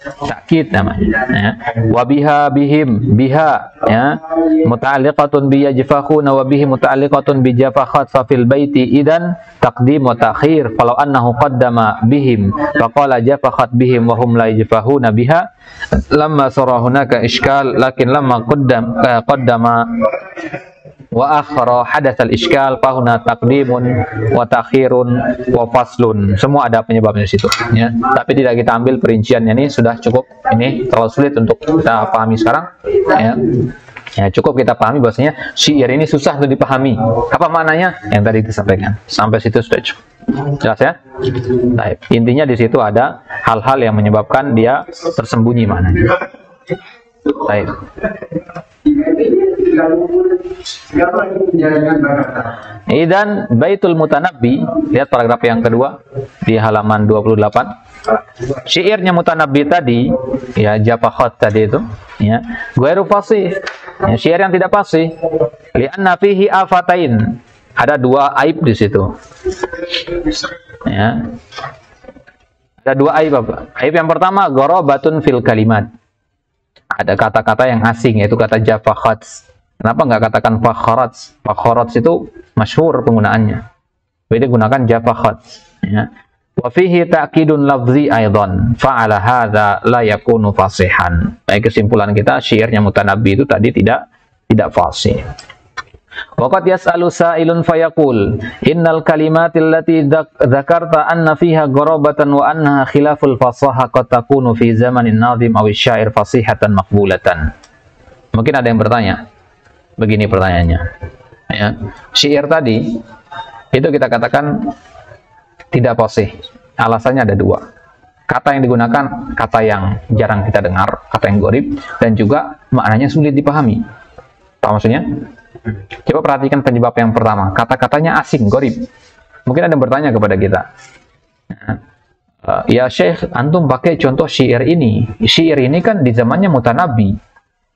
takkid namanya. Ya. Wa biha bihim biha ya muta'alliqatun bi yajfakhuna wa bihi muta'alliqatun bi jafakhat fa fil baiti idan taqdim wa ta'khir falau annahu qaddama bihim fa qala jafakhat bihim wa hum la yajfahuna biha lamma sarahunaka iskal lakin lamma qaddama wa akhara hadatsal iskal fahuna taqdimun wa ta'khirun wa faslun. Semua ada penyebabnya di situ ya. Tapi tidak kita ambil perinciannya, ini sudah cukup, ini terlalu sulit untuk kita pahami sekarang ya. Ya, cukup kita pahami bahwasanya syair ini susah untuk dipahami. Apa maknanya? Yang tadi disampaikan. Sampai situ sudah cukup. Jelas ya? Baik. Intinya di situ ada hal-hal yang menyebabkan dia tersembunyi maknanya. Baik. Idan Baitul Mutanabbi, lihat paragraf yang kedua di halaman 28. Syairnya Mutanabbi tadi, ya Japakhat tadi itu, ya, ghairu fasih, ya, syair yang tidak fasih. Li'anna fihi afatain, ada dua aib di situ. Ya. Ada dua aib apa? Aib yang pertama, gharabatun fil kalimat. Ada kata-kata yang asing, yaitu kata Japakhat. Kenapa nggak katakan fakharats? Fakharats itu masyhur penggunaannya. Beda gunakan Japakhat. Ya. Wa fihi ta'kidun lafzi aidan fa'ala hadza la yakunu fasihan. Baik, kesimpulan kita syairnya Mutanabbi itu tadi tidak fasih. Wa qad yas'alu sa'ilun fayaqul innal kalimatil lati dzakarta anna fiha gharabatan wa annaha khilaful fasaha qad takunu fi zamanin nadhim aw asy-syair fasihatan maqbulatan. Mungkin ada yang bertanya. Begini pertanyaannya. Ya, syair tadi itu kita katakan tidak fasih. Alasannya ada dua. Kata yang digunakan, kata yang jarang kita dengar, kata yang gharib, dan juga maknanya sulit dipahami. Apa maksudnya? Coba perhatikan penyebab yang pertama. Kata-katanya asing, gharib. Mungkin ada yang bertanya kepada kita. Ya Syekh, antum pakai contoh syair ini. Syair ini kan di zamannya Mutanabbi.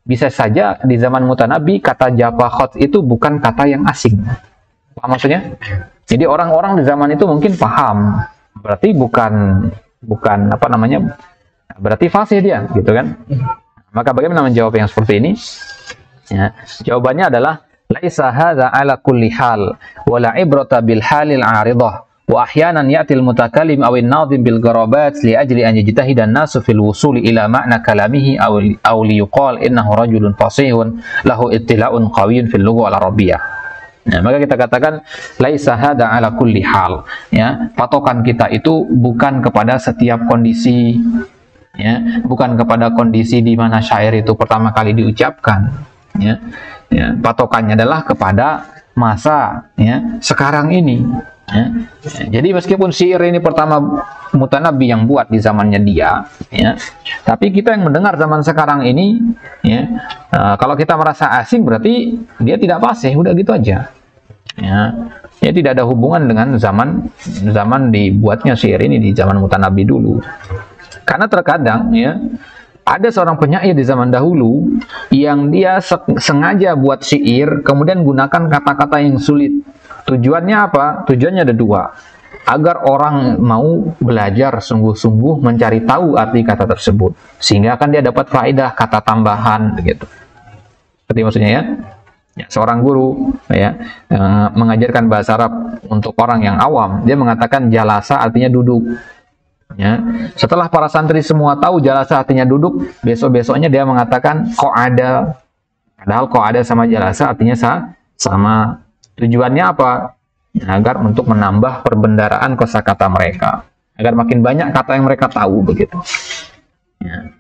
Bisa saja di zaman Mutanabbi kata Japakhat itu bukan kata yang asing. Apa maksudnya? Jadi orang-orang di zaman itu mungkin paham, berarti bukan apa namanya, berarti fasih dia, gitu kan? Maka bagaimana menjawab yang seperti ini? Ya, jawabannya adalah laisa hadza ala kulli hal wala ibrata bil halil 'aridah wa ahyanan ya'ti al mutakallim aw an-nadhim bil gharabat li ajli an yajtahida an-nasu fil wusul ila ma'na kalamihi aw li yuqal innahu rajulun fasihun lahu ittila'un qawiyyun fil lugha al-arabiyyah. Nah, maka kita katakan laisa hada ala kulli hal, ya, patokan kita itu bukan kepada setiap kondisi, ya, bukan kepada kondisi di mana syair itu pertama kali diucapkan, ya, ya, patokannya adalah kepada masa, ya, sekarang ini, ya. Jadi meskipun syair ini pertama Mutanabbi yang buat di zamannya dia, ya, tapi kita yang mendengar zaman sekarang ini, ya, kalau kita merasa asing berarti dia tidak fasih, udah gitu aja, ya, ya, tidak ada hubungan dengan zaman dibuatnya syair ini di zaman Mutanabbi dulu. Karena terkadang, ya, ada seorang penyair di zaman dahulu yang dia sengaja buat syair kemudian gunakan kata-kata yang sulit. Tujuannya apa? Tujuannya ada dua. Agar orang mau belajar sungguh-sungguh mencari tahu arti kata tersebut, sehingga akan dia dapat faedah kata tambahan, begitu. Seperti maksudnya, ya, ya, seorang guru, ya, mengajarkan bahasa Arab untuk orang yang awam, dia mengatakan jalasa artinya duduk. Ya, setelah para santri semua tahu jalasa artinya duduk, besok-besoknya dia mengatakan qa'ada. Padahal qa'ada sama jalasa artinya sama. Tujuannya apa? Agar untuk menambah perbendaraan kosakata mereka, agar makin banyak kata yang mereka tahu, begitu. Ya.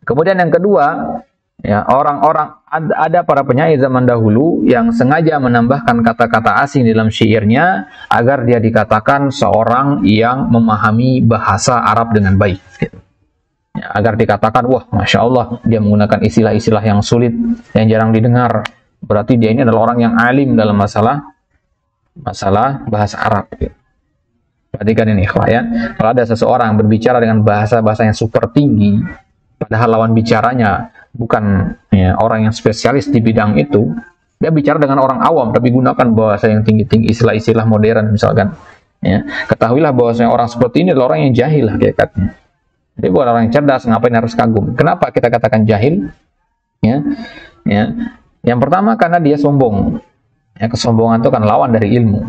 Kemudian yang kedua, ya, orang-orang ada para penyair zaman dahulu yang sengaja menambahkan kata-kata asing dalam syairnya agar dia dikatakan seorang yang memahami bahasa Arab dengan baik, gitu. Ya, agar dikatakan, wah, masya Allah, dia menggunakan istilah-istilah yang sulit, yang jarang didengar. Berarti dia ini adalah orang yang alim dalam masalah bahasa Arab. Perhatikan ini, ya. Kalau ada seseorang berbicara dengan bahasa-bahasa yang super tinggi, padahal lawan bicaranya bukan, ya, orang yang spesialis di bidang itu, dia bicara dengan orang awam tapi gunakan bahasa yang tinggi-tinggi, istilah-istilah modern misalkan, ya, ketahuilah bahwasanya orang seperti ini adalah orang yang jahil hakikatnya. Dia bukan orang yang cerdas, ngapain harus kagum? Kenapa kita katakan jahil? Ya, ya. Yang pertama karena dia sombong. Ya, kesombongan itu kan lawan dari ilmu.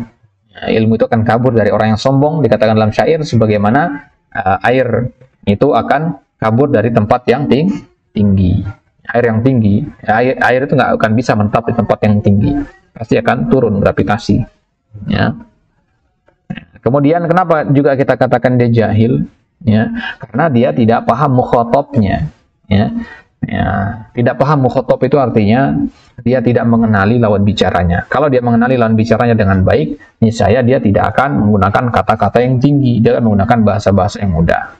Ya, ilmu itu akan kabur dari orang yang sombong. Dikatakan dalam syair sebagaimana air itu akan kabur dari tempat yang tinggi. Air yang tinggi, air itu nggak akan bisa menetap di tempat yang tinggi. Pasti akan turun gravitasi. Ya. Kemudian kenapa juga kita katakan dia jahil? Ya, karena dia tidak paham mukhatabnya. Ya. Ya, tidak paham mukhatab itu artinya dia tidak mengenali lawan bicaranya. Kalau dia mengenali lawan bicaranya dengan baik, niscaya dia tidak akan menggunakan kata-kata yang tinggi, dia akan menggunakan bahasa-bahasa yang mudah.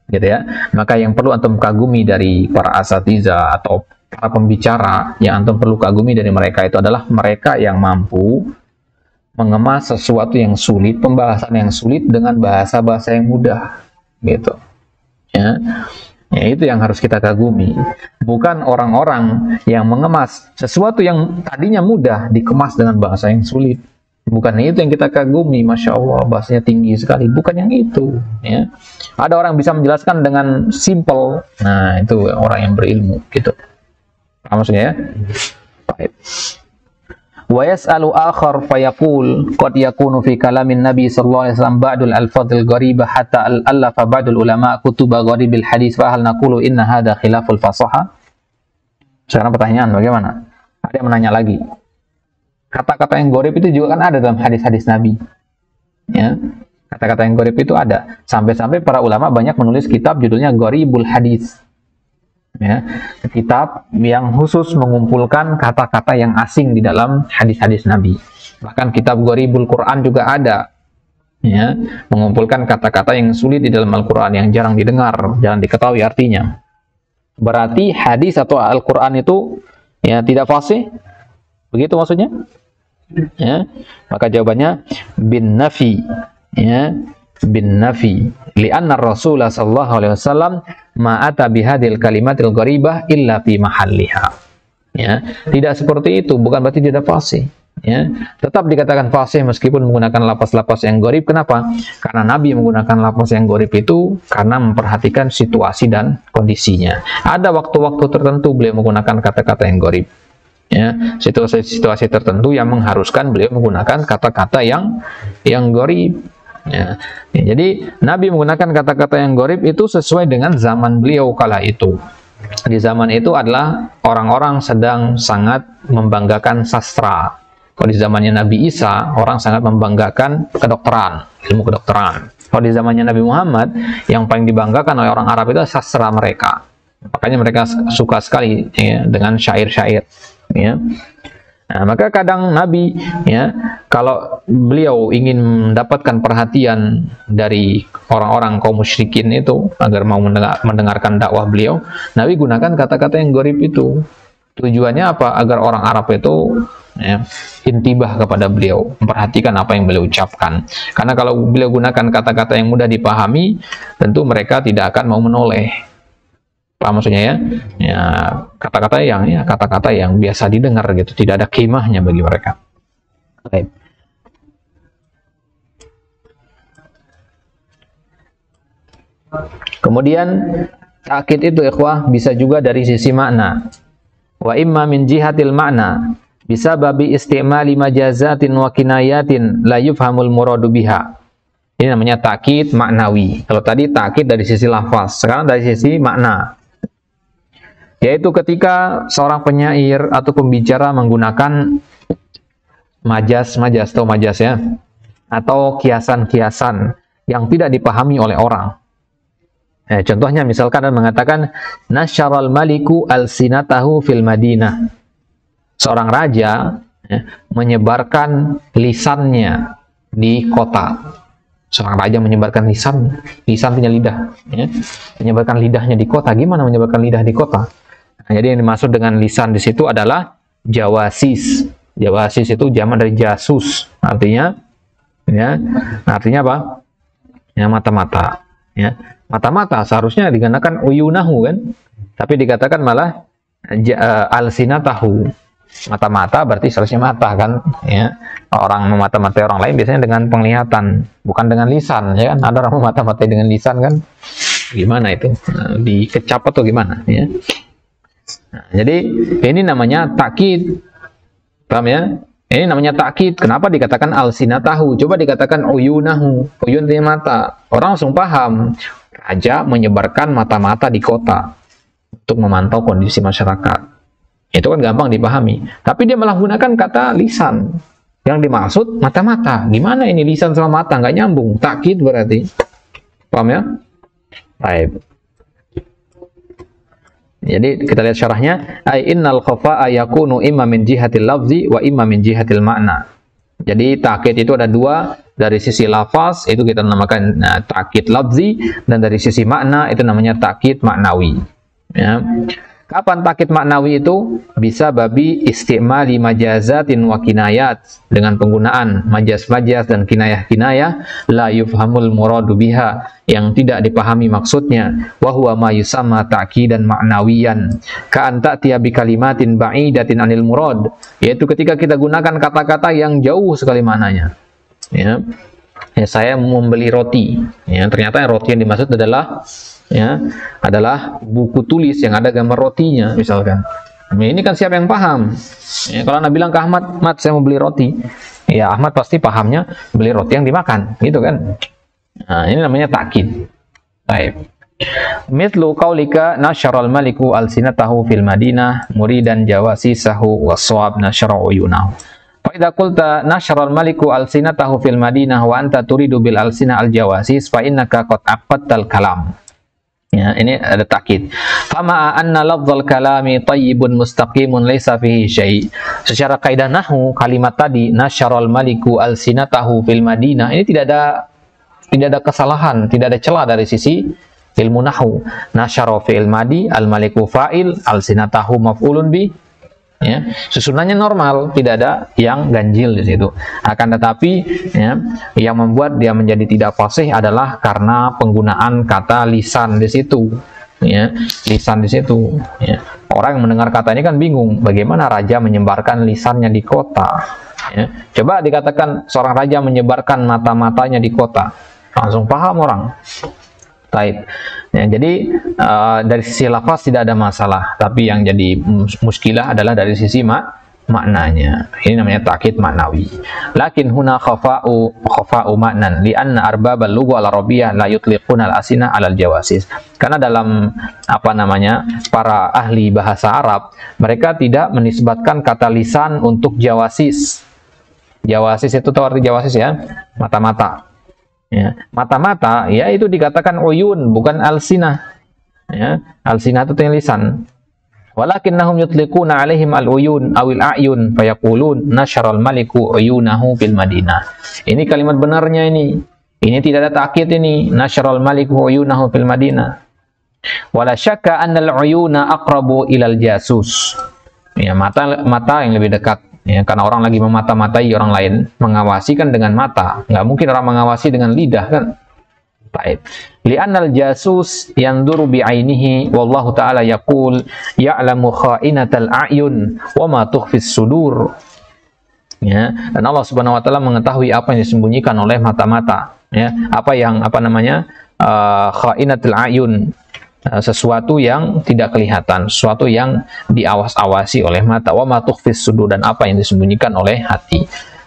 Gitu, ya. Maka yang perlu antum kagumi dari para asatidzah atau para pembicara yang antum perlu kagumi dari mereka itu adalah mereka yang mampu mengemas sesuatu yang sulit, pembahasan yang sulit dengan bahasa-bahasa yang mudah, gitu. Ya. Ya, itu yang harus kita kagumi. Bukan orang-orang yang mengemas sesuatu yang tadinya mudah dikemas dengan bahasa yang sulit. Bukan itu yang kita kagumi. Masya Allah, bahasanya tinggi sekali. Bukan yang itu. Ya. Ada orang bisa menjelaskan dengan simple. Nah, itu orang yang berilmu, gitu. Apa maksudnya ya? Baik. Wa yas'alu akhar fayaqul qad yakunu fi kalamin nabi sallallahu alaihi wasallam ba'dul alfadhil gharibah hatta al-allafa ba'dul ulama kutuba gharibil hadis fa hal naqulu inna hadha khilaful fasaha. Sekarang pertanyaan bagaimana? Ada yang menanya lagi. Kata-kata yang gharib itu juga kan ada dalam hadis-hadis nabi. Ya. Kata-kata yang gharib itu ada. Sampai-sampai para ulama banyak menulis kitab judulnya Gharibul Hadis. Ya, kitab yang khusus mengumpulkan kata-kata yang asing di dalam hadis-hadis Nabi. Bahkan kitab Gharibul Quran juga ada, ya, mengumpulkan kata-kata yang sulit di dalam Al-Quran yang jarang didengar, jarang diketahui artinya. Berarti hadis atau Al-Quran itu ya tidak fasih, begitu maksudnya? Ya, maka jawabannya bin nafi, ya, bin nafi. Li'anna Rasulullah sallallahu alaihi wasallam ma'ata bihadil kalimatil gharibah illa fi mahalliha. Ya, tidak seperti itu, bukan berarti tidak fasih. Ya, tetap dikatakan fasih meskipun menggunakan lafaz-lafaz yang gharib. Kenapa? Karena Nabi menggunakan lafaz yang gharib itu karena memperhatikan situasi dan kondisinya. Ada waktu-waktu tertentu beliau menggunakan kata-kata yang gharib. Ya, situasi-situasi tertentu yang mengharuskan beliau menggunakan kata-kata yang gharib. Ya. Ya, jadi Nabi menggunakan kata-kata yang gharib itu sesuai dengan zaman beliau kala itu. Di zaman itu adalah orang-orang sedang sangat membanggakan sastra. Kalau di zamannya Nabi Isa, orang sangat membanggakan kedokteran, ilmu kedokteran. Kalau di zamannya Nabi Muhammad, yang paling dibanggakan oleh orang Arab itu sastra mereka. Makanya mereka suka sekali ya, dengan syair-syair. Ya. Nah, maka kadang Nabi, ya, kalau beliau ingin mendapatkan perhatian dari orang-orang kaum musyrikin itu agar mau mendengarkan dakwah beliau, Nabi gunakan kata-kata yang gharib itu. Tujuannya apa? Agar orang Arab itu ya, intibah kepada beliau, memperhatikan apa yang beliau ucapkan. Karena kalau beliau gunakan kata-kata yang mudah dipahami, tentu mereka tidak akan mau menoleh. Paham maksudnya ya? Ya, kata-kata yang biasa didengar gitu, tidak ada qimahnya bagi mereka. Baik. Kemudian ta'kid itu ikhwah bisa juga dari sisi makna. Wa imma min jihatil makna bisa babi istimali majazatin wa kinayatin la yufhamul muradu biha. Ini namanya ta'kid maknawi. Kalau tadi ta'kid dari sisi lafaz, sekarang dari sisi makna. Yaitu ketika seorang penyair atau pembicara menggunakan majas atau majas ya, atau kiasan-kiasan yang tidak dipahami oleh orang. Contohnya misalkan mengatakan nasyaral maliku al-sinatahu fil Madinah. Seorang raja ya, menyebarkan lisannya di kota. Seorang raja menyebarkan lisan punya lidah, ya, menyebarkan lidahnya di kota. Gimana menyebarkan lidah di kota? Nah, jadi yang dimaksud dengan lisan di situ adalah jawasis. Jawasis itu jamak dari jasus, artinya, ya, artinya apa? Ya, mata-mata. Ya, mata-mata seharusnya digunakan uyunahu kan, tapi dikatakan malah alsinatahu. Mata-mata berarti seharusnya mata kan, ya. Orang memata-matai orang lain biasanya dengan penglihatan, bukan dengan lisan, ya kan? Ada orang memata-matai dengan lisan kan? Gimana itu? Dikecap atau gimana? Ya. Nah, jadi ini namanya takkid, paham ya? Ini namanya takkid. Kenapa dikatakan alsinatahu? Coba dikatakan uyunahu. Uyun itu mata. Orang langsung paham. Raja menyebarkan mata-mata di kota untuk memantau kondisi masyarakat. Itu kan gampang dipahami. Tapi dia malah gunakan kata lisan. Yang dimaksud mata-mata. Gimana ini lisan sama mata? Nggak nyambung. Takkid berarti. Paham ya? Baik. Jadi kita lihat syarahnya. Ai innal khafa'a yakunu imma min jihatil lafzi wa imma min jihatil makna. Jadi takkid itu ada dua. Dari sisi lafaz itu kita namakan takkid lafzi, dan dari sisi makna itu namanya takkid maknawi. Ya. Kapan takkid maknawi itu? Bisa babi istimali majazatin wa kinayat, dengan penggunaan majaz-majaz dan kinayah-kinayah la yufhamul muradu biha, yang tidak dipahami maksudnya, wa huwa ma yusamma ta'kidan ma'nawiyan ka an ta'tiya bi kalimatin ba'idatin anil murad, yaitu ketika kita gunakan kata-kata yang jauh sekali maknanya. Ya, saya membeli roti, ya, ternyata roti yang dimaksud adalah buku tulis yang ada gambar rotinya misalkan. Nah, ini kan siapa yang paham? Ya, kalau Anda bilang ke Ahmad, "Mat, saya mau beli roti." Ya, Ahmad pasti pahamnya beli roti yang dimakan, gitu kan? Nah, ini namanya takkid. Baik. Mithlu qaulika nasyaral maliku alsinatahu fil madinah muridan jawasisahu was-shawab nasyara uyunahu. Fa idza qulta nasyaral maliku alsinatahu fil madinah wa anta turidu bil alsina al jawasis fa innaka qad aqadtal kalam. Ya, ini ada takkid. Fama anna lafdzal kalami tayyibun mustaqimun laisa fihi syai'. Secara kaidah nahwu, kalimat tadi nasyaral maliku alsinatahu fil madinah ini tidak ada kesalahan, tidak ada celah dari sisi ilmu nahwu. Nasyara fi'il madi, al maliku fa'il, alsinatahu maf'ulun bi. Ya, susunannya normal, tidak ada yang ganjil di situ. Akan tetapi, ya, yang membuat dia menjadi tidak fasih adalah karena penggunaan kata lisan di situ. Ya, lisan di situ. Ya. Orang yang mendengar kata ini kan bingung, bagaimana raja menyebarkan lisannya di kota. Ya. Coba dikatakan seorang raja menyebarkan mata-matanya di kota, langsung paham orang. Taib. Ya, jadi dari sisi lafaz tidak ada masalah, tapi yang jadi muskilah adalah dari sisi maknanya. Ini namanya takkid maknawi. Lakin huna khafa'u maknan li'anna arbabal lugha al-arabiyyah la yutliquna al-asina 'alal jawasis. Karena dalam para ahli bahasa Arab, mereka tidak menisbatkan kata lisan untuk jawasis. Jawasis itu tahu arti jawasis ya? Mata-mata. Ya, mata-mata ya itu dikatakan uyun, bukan alsinah. Ya, alsinah itu lisan. Walakinnahum yutliquna 'alaihim al-uyun awil a'yun fayaqulun nasyaral maliku uyunahu fil madinah. Ini kalimat benarnya ini. Ini tidak ada takkid ini, nasyaral maliku uyunahu fil madinah. Wala syakka anna al-uyuna aqrabu ilal jasus. Ya, mata yang lebih dekat. Ya, karena orang lagi memata-matai orang lain, mengawasi kan dengan mata, nggak mungkin orang mengawasi dengan lidah kan. Baik. Li'annal jasus yanzuru bi'ainihi wallahu ta'ala yaqul ya'lamu kha'inatal a'yun wa ma tukhfis sudur. Ya, dan Allah Subhanahu wa taala mengetahui apa yang disembunyikan oleh mata-mata, ya, kha'inatul a'yun, sesuatu yang tidak kelihatan, sesuatu yang diawas-awasi oleh mata, wa ma tukhfis sudur, dan apa yang disembunyikan oleh hati.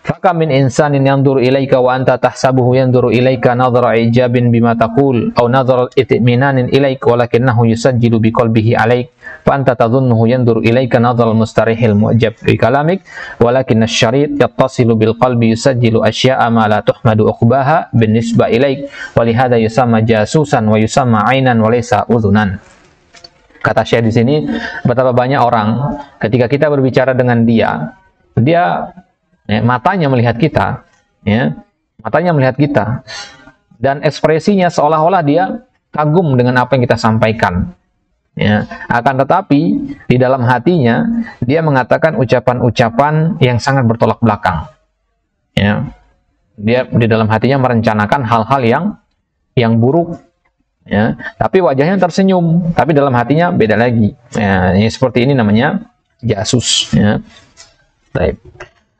Faka min insanin yanzuru ilaika wa anta tahsabuhu yanzuru ilaika nadhara ijabin bima taqul aw nadhara itminanin ilaik walakinnahu yusajjilu biqalbihi alaik fa anta tadhunnuhu yanzuru ilaika nadhara mustarihil mu'jab bi kalamik walakin asy-syari't yattasilu bil qalbi yusajjilu asya'a ma la tuhmadu uqbaha binisba ilaik wa lihadza yusamma jasusan wa yusamma 'ainan wa laysa udhunan. Kata Syekh di sini, betapa banyak orang ketika kita berbicara dengan dia matanya melihat kita, ya, matanya melihat kita, dan ekspresinya seolah-olah dia kagum dengan apa yang kita sampaikan. Ya, akan tetapi di dalam hatinya dia mengatakan ucapan-ucapan yang sangat bertolak belakang. Ya, dia di dalam hatinya merencanakan hal-hal yang buruk. Ya, tapi wajahnya tersenyum, tapi dalam hatinya beda lagi. Ya, ini seperti ini namanya jasus. Ya, baik.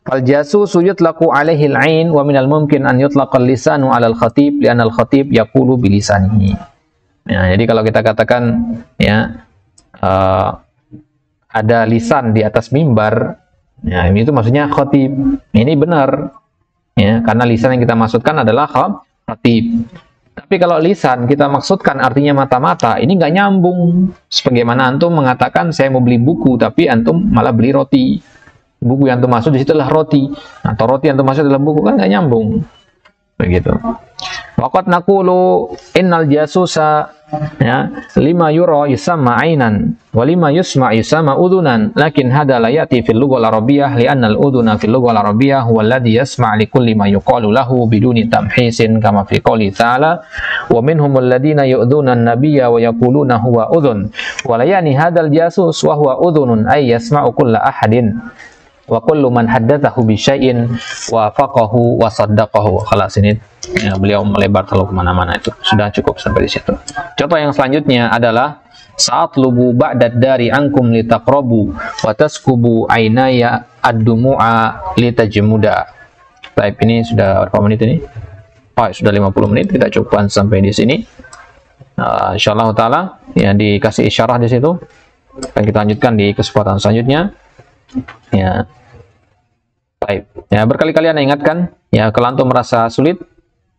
Al-jasusu yutlaqu alaihi al-'ain wa minal mumkin an yutlaqa al-lisanu 'ala al-khatib li'anna al-khatib yaqulu bilisanihi. Ya, jadi kalau kita katakan ya ada lisan di atas mimbar, ya itu maksudnya khatib. Ini benar. Ya, karena lisan yang kita maksudkan adalah khatib. Tapi kalau lisan kita maksudkan artinya mata-mata, ini nggak nyambung. Sebagaimana antum mengatakan saya mau beli buku tapi antum malah beli roti. Buku yang termasuk di situ adalah roti, atau roti yang termasuk dalam buku, kan nggak nyambung. Begitu. Waqad naqulu innal jasusa ya lima yura yusamma 'ainan wa lima yusma yusamma udhunan, lakin hada la ya'ti fil lughah al-arabiyyah li'anna al-udhuna fil lughah al-arabiyyah huwa alladhi yasma' li kulli ma yuqalu lahu biduni tamhisin kama fi qouli ta'ala wa minhum alladhina yu'dhuna an-nabiyya wa yaquluna huwa udhun Walayani hadal jasus wa huwa udhunun ay yasma'u kulla ahadin wa kullu man haddathahu bi syai'in wa faqahu wa saddaqahu. Khalas, ini ya, beliau melebar terlalu kemana-mana, itu sudah cukup sampai di situ. Contoh yang selanjutnya adalah saat lubu ba'dad dari ankum litaqrabu wa taskubu aynaya ad-dumu'a litajmuda. Baik, ini sudah berapa menit ini? Oh, sudah 50 menit, kita cukupkan sampai di sini. Insyaallah taala ya, dikasih isyarah di situ. Dan kita lanjutkan di kesempatan selanjutnya. Ya. Baik. Ya, berkali-kali Anda ingatkan ya, kalau antum merasa sulit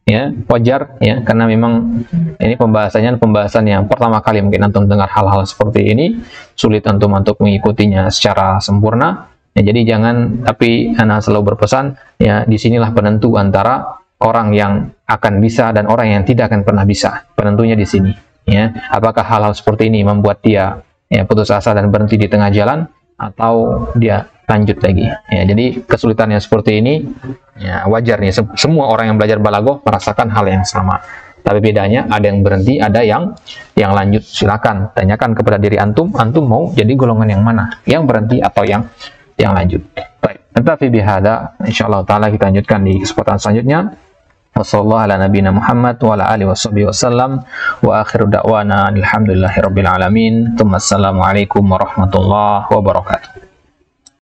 ya, wajar ya, karena memang ini pembahasan yang pertama kali mungkin antum dengar hal-hal seperti ini, sulit antum untuk mengikutinya secara sempurna. Ya, jadi jangan, tapi Ana selalu berpesan ya, disinilah penentu antara orang yang akan bisa dan orang yang tidak akan pernah bisa. Penentunya di sini ya, apakah hal-hal seperti ini membuat dia ya putus asa dan berhenti di tengah jalan, atau dia lanjut lagi ya. Jadi kesulitannya seperti ini ya, wajar nih, semua orang yang belajar balaghah merasakan hal yang sama, tapi bedanya ada yang berhenti, ada yang lanjut. Silakan tanyakan kepada diri antum mau jadi golongan yang mana, yang berhenti atau yang lanjut. Baik, nanti bihada insyaallah taala kita lanjutkan di kesempatan selanjutnya. Wassallallahu ala nabiyina Muhammad wa ala alihi wasallam wa akhiru da'wana alhamdulillahirabbil alamin. Assalamualaikum warahmatullahi wabarakatuh.